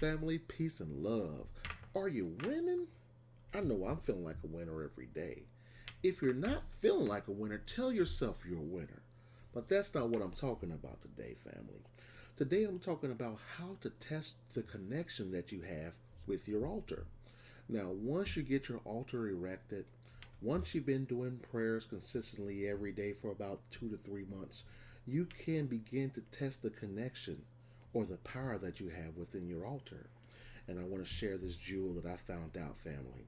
family, peace and love. Are you winning? I know I'm feeling like a winner every day. If you're not feeling like a winner, tell yourself you're a winner. But that's not what I'm talking about today, family. Today I'm talking about how to test the connection that you have with your altar. Now, once you get your altar erected, once you've been doing prayers consistently every day for about 2 to 3 months, you can begin to test the connection or the power that you have within your altar. And I want to share this jewel that I found out, family.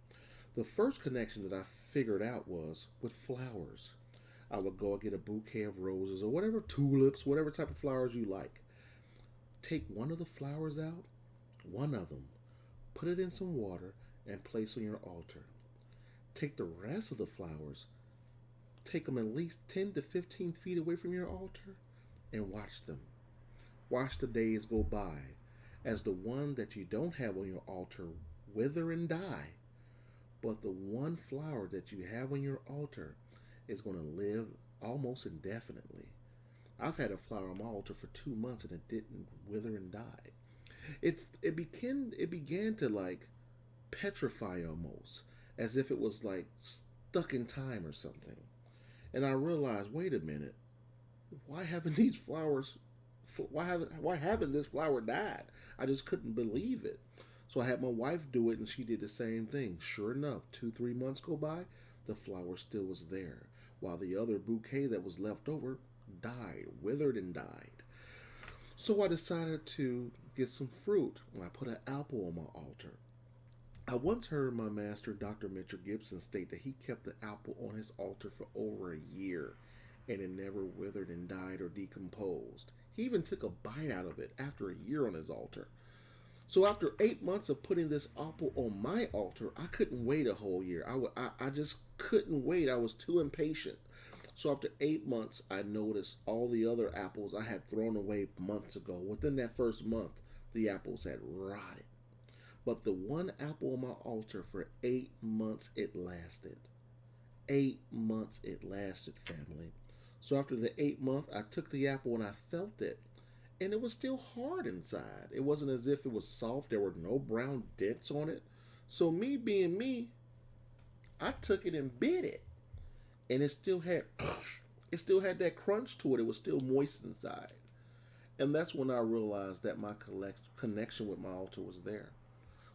The first connection that I figured out was with flowers. I would go and get a bouquet of roses or whatever, tulips, whatever type of flowers you like. Take one of the flowers out, one of them, put it in some water, and place on your altar. Take the rest of the flowers, take them at least 10 to 15 feet away from your altar, and watch them. Watch the days go by as the one that you don't have on your altar wither and die. But the one flower that you have on your altar is going to live almost indefinitely. I've had a flower on my altar for 2 months and it didn't wither and die. It began to like petrify almost, as if it was like stuck in time or something. And I realized, wait a minute, why haven't these flowers? Why haven't this flower died? I just couldn't believe it. So I had my wife do it, and she did the same thing. Sure enough, 2, 3 months go by, the flower still was there, while the other bouquet that was left over died, withered and died. So I decided to get some fruit, and I put an apple on my altar. I once heard my master, Dr. Mitchell Gibson, state that he kept the apple on his altar for over a year, and it never withered and died or decomposed. He even took a bite out of it after a year on his altar. So after 8 months of putting this apple on my altar, I couldn't wait a whole year. I just couldn't wait. I was too impatient. So after 8 months, I noticed all the other apples I had thrown away months ago. Within that first month, the apples had rotted. But the one apple on my altar, for 8 months, it lasted. 8 months it lasted, family. So after the 8 month, I took the apple and I felt it. And it was still hard inside. It wasn't as if it was soft. There were no brown dents on it. So me being me, I took it and bit it. And it still had that crunch to it. It was still moist inside. And that's when I realized that my connection with my altar was there.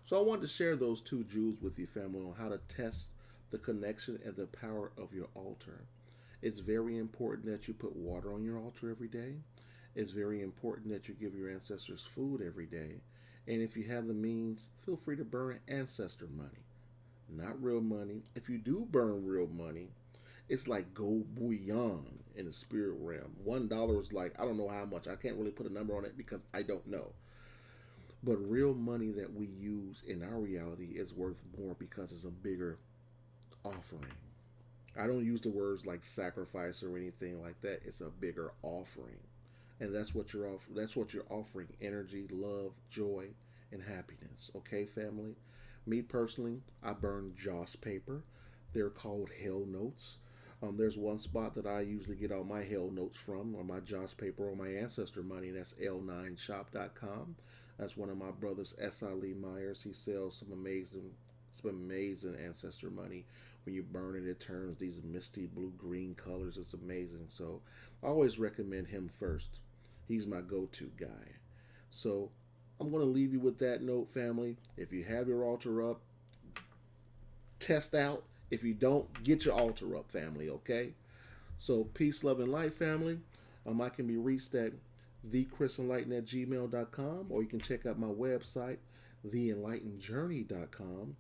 So I wanted to share those two jewels with you, family, on how to test the connection and the power of your altar. It's very important that you put water on your altar every day. It's very important that you give your ancestors food every day. And if you have the means, feel free to burn ancestor money, not real money. If you do burn real money, it's like gold bullion in the spirit realm. $1 is like, I don't know how much. I can't really put a number on it because I don't know. But real money that we use in our reality is worth more because it's a bigger offering. I don't use the words like sacrifice or anything like that. It's a bigger offering. And that's what you're offering. That's what you're offering: energy, love, joy, and happiness. Okay, family? Me personally, I burn joss paper. They're called hell notes. There's one spot that I usually get all my hell notes from, or my joss paper, or my ancestor money. That's l9shop.com. That's one of my brothers, SY Myers. He sells some amazing ancestor money. When you burn it, it turns these misty blue-green colors. It's amazing. So I always recommend him first. He's my go-to guy. So I'm going to leave you with that note, family. If you have your altar up, test out. If you don't, get your altar up, family, okay? So peace, love, and light, family. I can be reached at thechrisenlighten@gmail.com, or you can check out my website, theenlightenedjourney.com.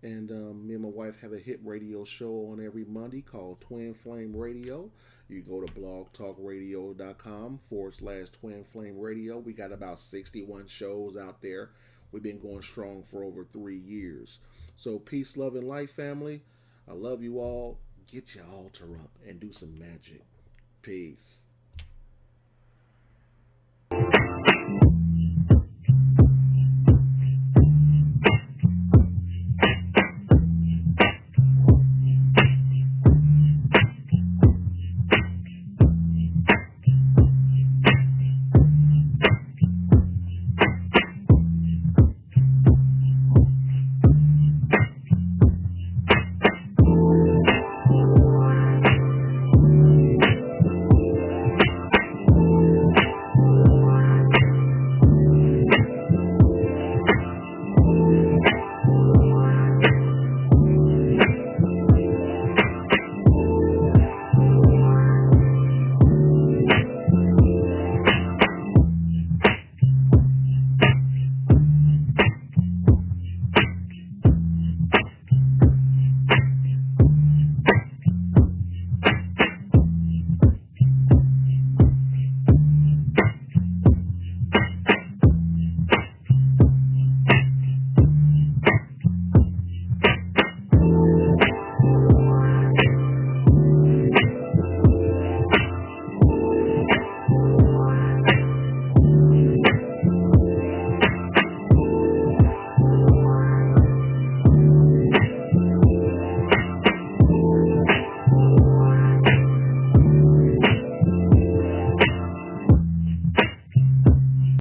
And me and my wife have a hit radio show on every Monday called Twin Flame Radio. You go to blogtalkradio.com/Twin Flame Radio. We got about 61 shows out there. We've been going strong for over 3 years. So peace, love, and light, family. I love you all. Get your altar up and do some magic. Peace.